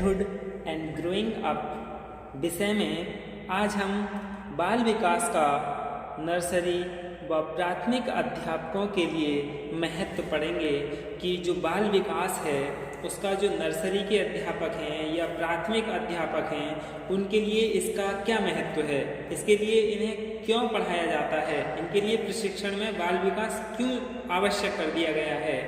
Childhood and growing up विषय में आज हम बाल विकास का नर्सरी व प्राथमिक अध्यापकों के लिए महत्व पढ़ेंगे कि जो बाल विकास है उसका जो नर्सरी के अध्यापक हैं या प्राथमिक अध्यापक हैं उनके लिए इसका क्या महत्व है, इसके लिए इन्हें क्यों पढ़ाया जाता है, इनके लिए प्रशिक्षण में बाल विकास क्यों आवश्यक कर दिया गया है।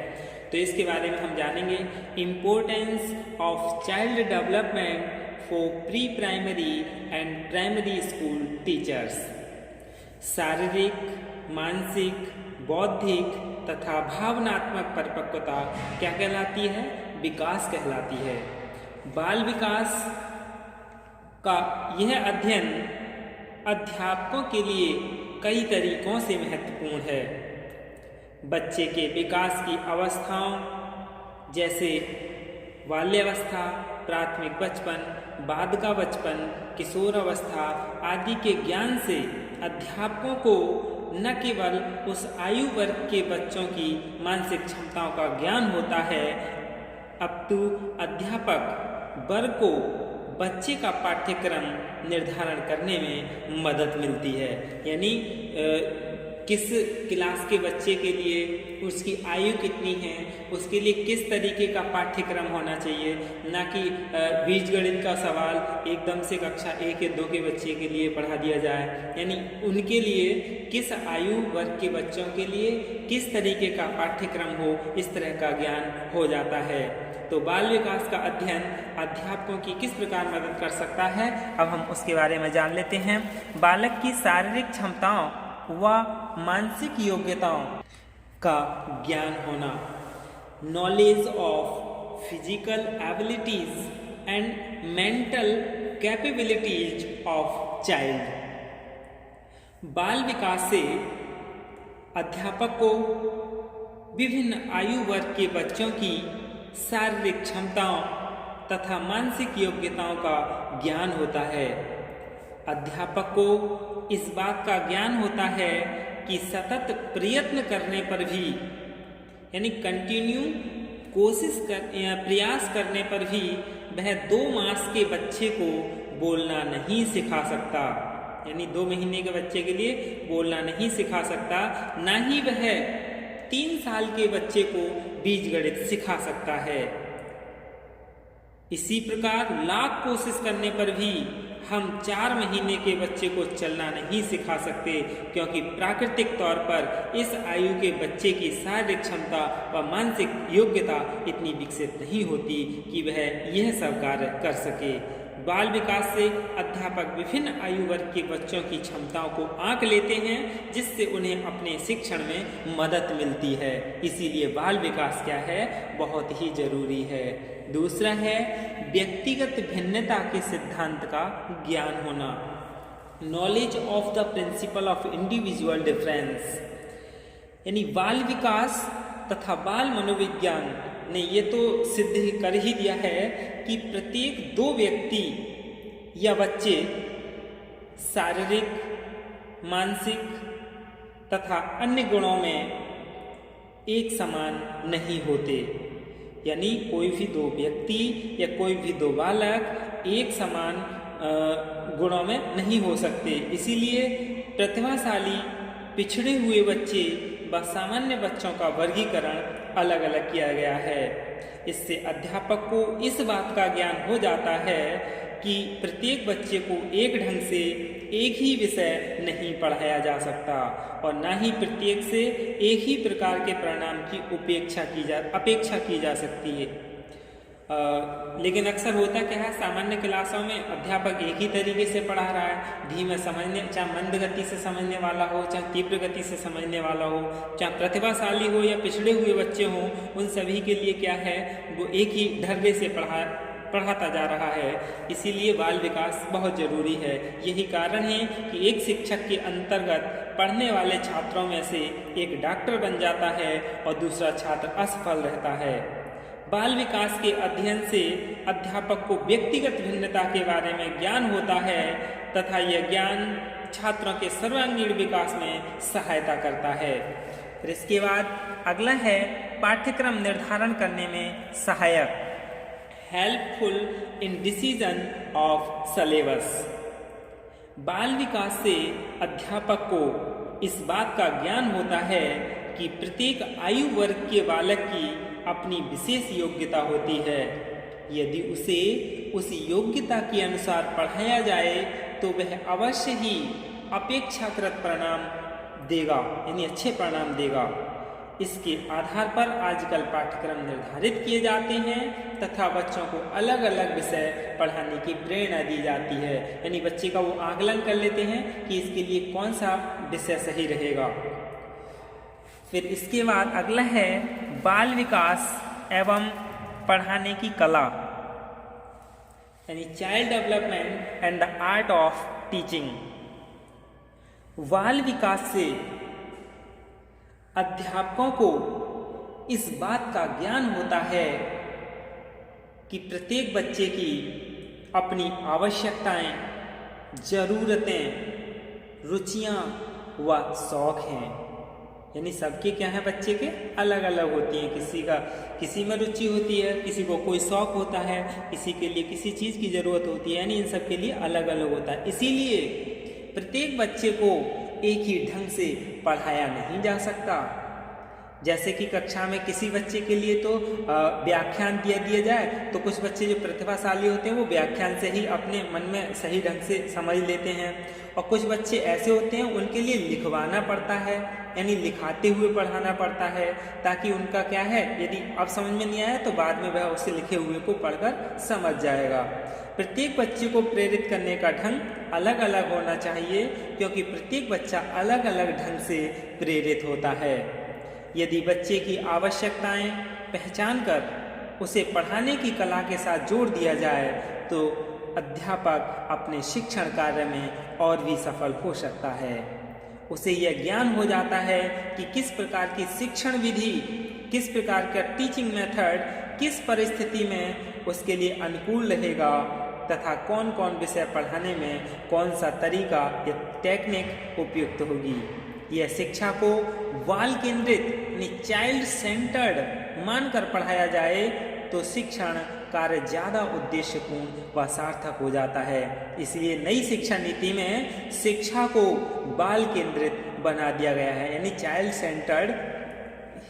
तो इसके बारे में हम जानेंगे। Importance of child development for pre primary and primary school teachers. शारीरिक, मानसिक, बौद्धिक तथा भावनात्मक परिपक्वता क्या कहलाती है? विकास कहलाती है। बाल विकास का यह अध्ययन अध्यापकों के लिए कई तरीकों से महत्वपूर्ण है। बच्चे के विकास की अवस्थाओं जैसे बाल्यावस्था, प्राथमिक बचपन, बालिका बचपन, किशोर अवस्था आदि के ज्ञान से अध्यापकों को न केवल उस आयु वर्ग के बच्चों की मानसिक क्षमताओं का ज्ञान होता है, अपितु अध्यापक वर्ग को बच्चे का पाठ्यक्रम निर्धारण करने में मदद मिलती है। यानी किस क्लास के बच्चे के लिए उसकी आयु कितनी है, उसके लिए किस तरीके का पाठ्यक्रम होना चाहिए, ना कि बीजगणित का सवाल एकदम से कक्षा 1 या 2 के बच्चे के लिए पढ़ा दिया जाए। यानी उनके लिए किस आयु वर्ग के बच्चों के लिए किस तरीके का पाठ्यक्रम हो, इस तरह का ज्ञान हो जाता है। तो बाल विकास का अध्ययन अध्यापकों की किस प्रकार मदद कर सकता है, अब हम उसके बारे में जान लेते हैं। बालक की शारीरिक क्षमताओं व मानसिक योग्यताओं का ज्ञान होना। Knowledge of physical abilities and mental capabilities of child. बाल विकास से अध्यापक को विभिन्न आयु वर्ग के बच्चों की शारीरिक क्षमताओं तथा मानसिक योग्यताओं का ज्ञान होता है। अध्यापक को इस बात का ज्ञान होता है कि सतत प्रयत्न करने पर भी, यानी कंटिन्यू प्रयास करने पर भी वह 2 मास के बच्चे को बोलना नहीं सिखा सकता। यानी 2 महीने के बच्चे के लिए बोलना नहीं सिखा सकता, ना ही वह 3 साल के बच्चे को बीजगणित सिखा सकता है। इसी प्रकार लाख कोशिश करने पर भी हम 4 महीने के बच्चे को चलना नहीं सिखा सकते, क्योंकि प्राकृतिक तौर पर इस आयु के बच्चे की शारीरिक क्षमता व मानसिक योग्यता इतनी विकसित नहीं होती कि वह यह सब कार्य कर सके। बाल विकास से अध्यापक विभिन्न आयु वर्ग के बच्चों की क्षमताओं को आंक लेते हैं, जिससे उन्हें अपने शिक्षण में मदद मिलती है। इसीलिए बाल विकास क्या है, बहुत ही जरूरी है। दूसरा है व्यक्तिगत भिन्नता के सिद्धांत का ज्ञान होना। Knowledge of the principle of individual difference. यानी बाल विकास तथा बाल मनोविज्ञान ने ये तो सिद्ध कर ही दिया है कि प्रत्येक 2 व्यक्ति या बच्चे शारीरिक, मानसिक तथा अन्य गुणों में एक समान नहीं होते। यानी कोई भी 2 व्यक्ति या कोई भी 2 बालक एक समान गुणों में नहीं हो सकते। इसीलिए प्रतिभाशाली, पिछड़े हुए बच्चे व सामान्य बच्चों का वर्गीकरण अलग अलग किया गया है। इससे अध्यापक को इस बात का ज्ञान हो जाता है कि प्रत्येक बच्चे को एक ढंग से एक ही विषय नहीं पढ़ाया जा सकता और ना ही प्रत्येक से एक ही प्रकार के परिणाम की अपेक्षा की जा सकती है। लेकिन अक्सर होता क्या है, सामान्य क्लासों में अध्यापक एक ही तरीके से पढ़ा रहा है। धीमे समझने, चाहे मंद गति से समझने वाला हो, चाहे तीव्र गति से समझने वाला हो, चाहे प्रतिभाशाली हो या पिछड़े हुए बच्चे हों, उन सभी के लिए क्या है, वो एक ही ढर्रे से पढ़ाता जा रहा है। इसीलिए बाल विकास बहुत जरूरी है। यही कारण है कि एक शिक्षक के अंतर्गत पढ़ने वाले छात्रों में से एक डॉक्टर बन जाता है और दूसरा छात्र असफल रहता है। बाल विकास के अध्ययन से अध्यापक को व्यक्तिगत भिन्नता के बारे में ज्ञान होता है तथा यह ज्ञान छात्रों के सर्वांगीण विकास में सहायता करता है। फिर इसके बाद अगला है पाठ्यक्रम निर्धारण करने में सहायक। Helpful in decision of syllabus. बाल विकास से अध्यापक को इस बात का ज्ञान होता है कि प्रत्येक आयु वर्ग के बालक की अपनी विशेष योग्यता होती है। यदि उसे उस योग्यता के अनुसार पढ़ाया जाए तो वह अवश्य ही अपेक्षाकृत परिणाम देगा, यानी अच्छे परिणाम देगा। इसके आधार पर आजकल पाठ्यक्रम निर्धारित किए जाते हैं तथा बच्चों को अलग अलग विषय पढ़ाने की प्रेरणा दी जाती है, यानी बच्चे का वो आकलन कर लेते हैं कि इसके लिए कौन सा विषय सही रहेगा। फिर इसके बाद अगला है बाल विकास एवं पढ़ाने की कला, यानी child development and the art of teaching. बाल विकास से अध्यापकों को इस बात का ज्ञान होता है कि प्रत्येक बच्चे की अपनी आवश्यकताएं, जरूरतें, रुचियां व शौक हैं, यानी सबके क्या है, बच्चे के अलग अलग होती हैं। किसी में रुचि होती है, किसी को कोई शौक होता है, किसी के लिए किसी चीज़ की ज़रूरत होती है, यानी इन सब के लिए अलग अलग होता है। इसीलिए प्रत्येक बच्चे को एक ही ढंग से पढ़ाया नहीं जा सकता। जैसे कि कक्षा में किसी बच्चे के लिए तो व्याख्यान दिया जाए तो कुछ बच्चे जो प्रतिभाशाली होते हैं वो व्याख्यान से ही अपने मन में सही ढंग से समझ लेते हैं, और कुछ बच्चे ऐसे होते हैं उनके लिए लिखवाना पड़ता है, यानी लिखाते हुए पढ़ाना पड़ता है, ताकि उनका क्या है, यदि अब समझ में नहीं आया तो बाद में वह उसे लिखे हुए को पढ़कर समझ जाएगा। प्रत्येक बच्चे को प्रेरित करने का ढंग अलग अलग होना चाहिए, क्योंकि प्रत्येक बच्चा अलग अलग ढंग से प्रेरित होता है। यदि बच्चे की आवश्यकताएं पहचान कर उसे पढ़ाने की कला के साथ जोड़ दिया जाए तो अध्यापक अपने शिक्षण कार्य में और भी सफल हो सकता है। उसे यह ज्ञान हो जाता है कि किस प्रकार की शिक्षण विधि, किस प्रकार का टीचिंग मेथड किस परिस्थिति में उसके लिए अनुकूल रहेगा तथा कौन कौन विषय पढ़ाने में कौन सा तरीका या टेक्निक उपयुक्त होगी। यह शिक्षा को बाल केंद्रित यानी चाइल्ड सेंटर्ड मानकर पढ़ाया जाए तो शिक्षण कार्य ज़्यादा उद्देश्यपूर्ण व सार्थक हो जाता है। इसलिए नई शिक्षा नीति में शिक्षा को बाल केंद्रित बना दिया गया है, यानी चाइल्ड सेंटर्ड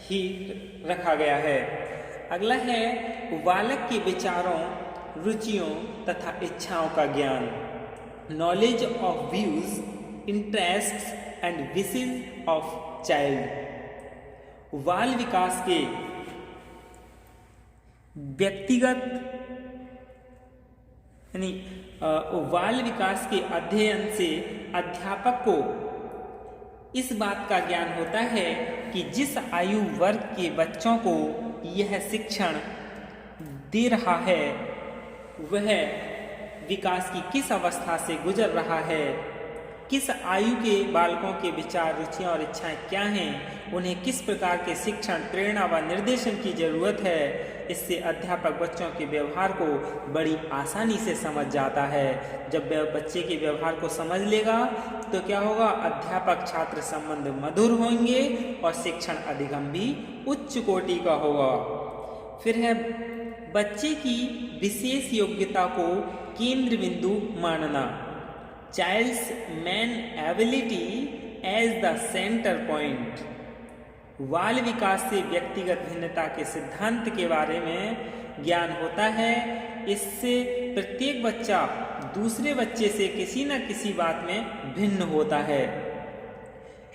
ही रखा गया है। अगला है बालक के विचारों, रुचियों तथा इच्छाओं का ज्ञान, knowledge of views, interests and wishes of child. बाल विकास के व्यक्तिगत यानी बाल विकास के अध्ययन से अध्यापक को इस बात का ज्ञान होता है कि जिस आयु वर्ग के बच्चों को यह शिक्षण दे रहा है वह विकास की किस अवस्था से गुजर रहा है, किस आयु के बालकों के विचार, रुचियां और इच्छाएं क्या हैं, उन्हें किस प्रकार के शिक्षण, प्रेरणा व निर्देशन की जरूरत है। इससे अध्यापक बच्चों के व्यवहार को बड़ी आसानी से समझ जाता है। जब वह बच्चे के व्यवहार को समझ लेगा तो क्या होगा, अध्यापक छात्र संबंध मधुर होंगे और शिक्षण अधिगम भी उच्च कोटि का होगा। फिर है बच्चे की विशेष योग्यता को केंद्र बिंदु मानना, child's main ability as the centre point. बाल विकास से व्यक्तिगत भिन्नता के सिद्धांत के बारे में ज्ञान होता है। इससे प्रत्येक बच्चा दूसरे बच्चे से किसी न किसी बात में भिन्न होता है।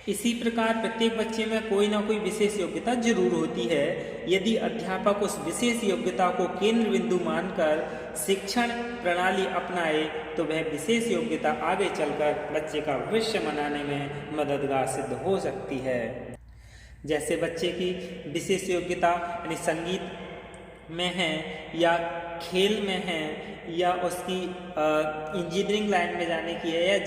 इसी प्रकार प्रत्येक बच्चे में कोई ना कोई विशेष योग्यता जरूर होती है। यदि अध्यापक उस विशेष योग्यता को केंद्र बिंदु मानकर शिक्षण प्रणाली अपनाए तो वह विशेष योग्यता आगे चलकर बच्चे का भविष्य बनाने में मददगार सिद्ध हो सकती है। जैसे बच्चे की विशेष योग्यता यानी संगीत में है या खेल में है या उसकी इंजीनियरिंग लाइन में जाने की है या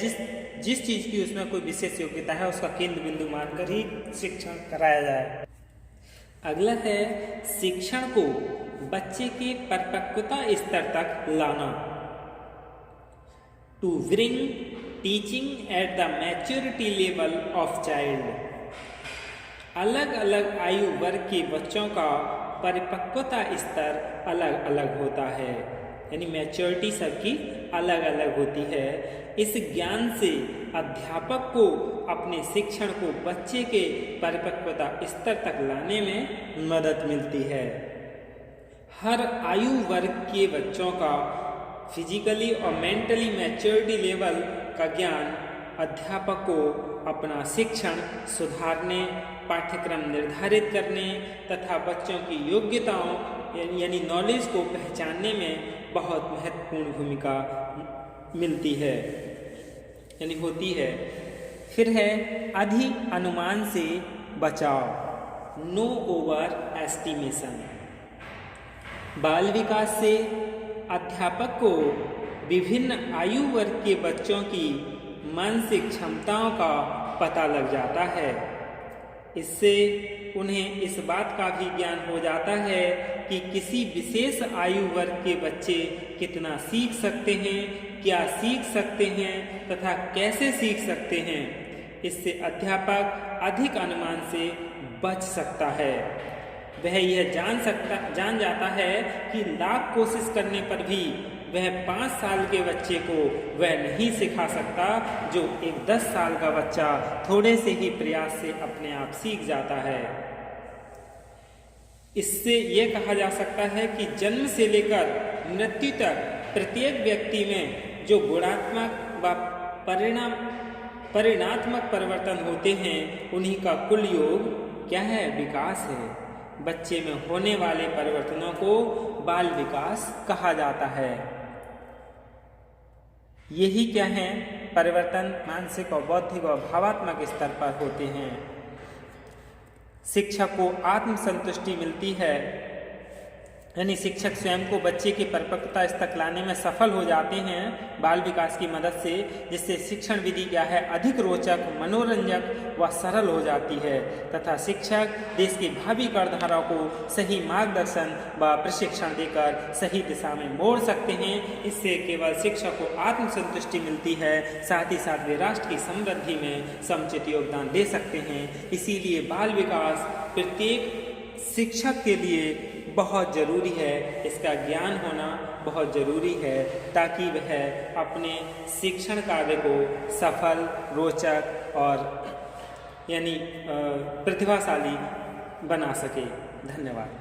जिस चीज़ की उसमें कोई विशेष योग्यता है उसका केंद्र बिंदु मानकर ही शिक्षण कराया जाए। अगला है शिक्षण को बच्चे के परिपक्वता स्तर तक लाना, to bring teaching at the maturity level of child. अलग अलग आयु वर्ग के बच्चों का परिपक्वता स्तर अलग अलग होता है, यानी मैच्योरिटी सबकी अलग अलग होती है। इस ज्ञान से अध्यापक को अपने शिक्षण को बच्चे के परिपक्वता स्तर तक लाने में मदद मिलती है। हर आयु वर्ग के बच्चों का फिजिकली और मेंटली मैच्योरिटी लेवल का ज्ञान अध्यापक को अपना शिक्षण सुधारने, पाठ्यक्रम निर्धारित करने तथा बच्चों की योग्यताओं यानी नॉलेज को पहचानने में बहुत महत्वपूर्ण भूमिका मिलती है यानी होती है। फिर है अधिक अनुमान से बचाव, नो ओवर एस्टिमेशन। बाल विकास से अध्यापक को विभिन्न आयु वर्ग के बच्चों की मानसिक क्षमताओं का पता लग जाता है। इससे उन्हें इस बात का भी ज्ञान हो जाता है कि किसी विशेष आयु वर्ग के बच्चे कितना सीख सकते हैं, क्या सीख सकते हैं तथा कैसे सीख सकते हैं। इससे अध्यापक अधिक अनुमान से बच सकता है। वह यह जान जाता है कि लाख कोशिश करने पर भी वह 5 साल के बच्चे को वह नहीं सिखा सकता जो एक 10 साल का बच्चा थोड़े से ही प्रयास से अपने आप सीख जाता है। इससे यह कहा जा सकता है कि जन्म से लेकर मृत्यु तक प्रत्येक व्यक्ति में जो गुणात्मक व परिणात्मक परिवर्तन होते हैं उन्हीं का कुल योग क्या है? विकास है। बच्चे में होने वाले परिवर्तनों को बाल विकास कहा जाता है। यही क्या है? परिवर्तन मानसिक और बौद्धिक और भावात्मक स्तर पर होते हैं। शिक्षक को आत्मसंतुष्टि मिलती है, यानी शिक्षक स्वयं को बच्चे की परिपक्वता तक लाने में सफल हो जाते हैं बाल विकास की मदद से, जिससे शिक्षण विधि क्या है? अधिक रोचक, मनोरंजक व सरल हो जाती है तथा शिक्षक देश की भावी कर्मधाराओं को सही मार्गदर्शन व प्रशिक्षण देकर सही दिशा में मोड़ सकते हैं। इससे केवल शिक्षक को आत्मसंतुष्टि मिलती है, साथ ही साथ वे राष्ट्र की समृद्धि में समुचित योगदान दे सकते हैं। इसीलिए बाल विकास प्रत्येक शिक्षक के लिए बहुत ज़रूरी है, इसका ज्ञान होना बहुत ज़रूरी है ताकि वह अपने शिक्षण कार्य को सफल, रोचक और यानी प्रतिभाशाली बना सके। धन्यवाद।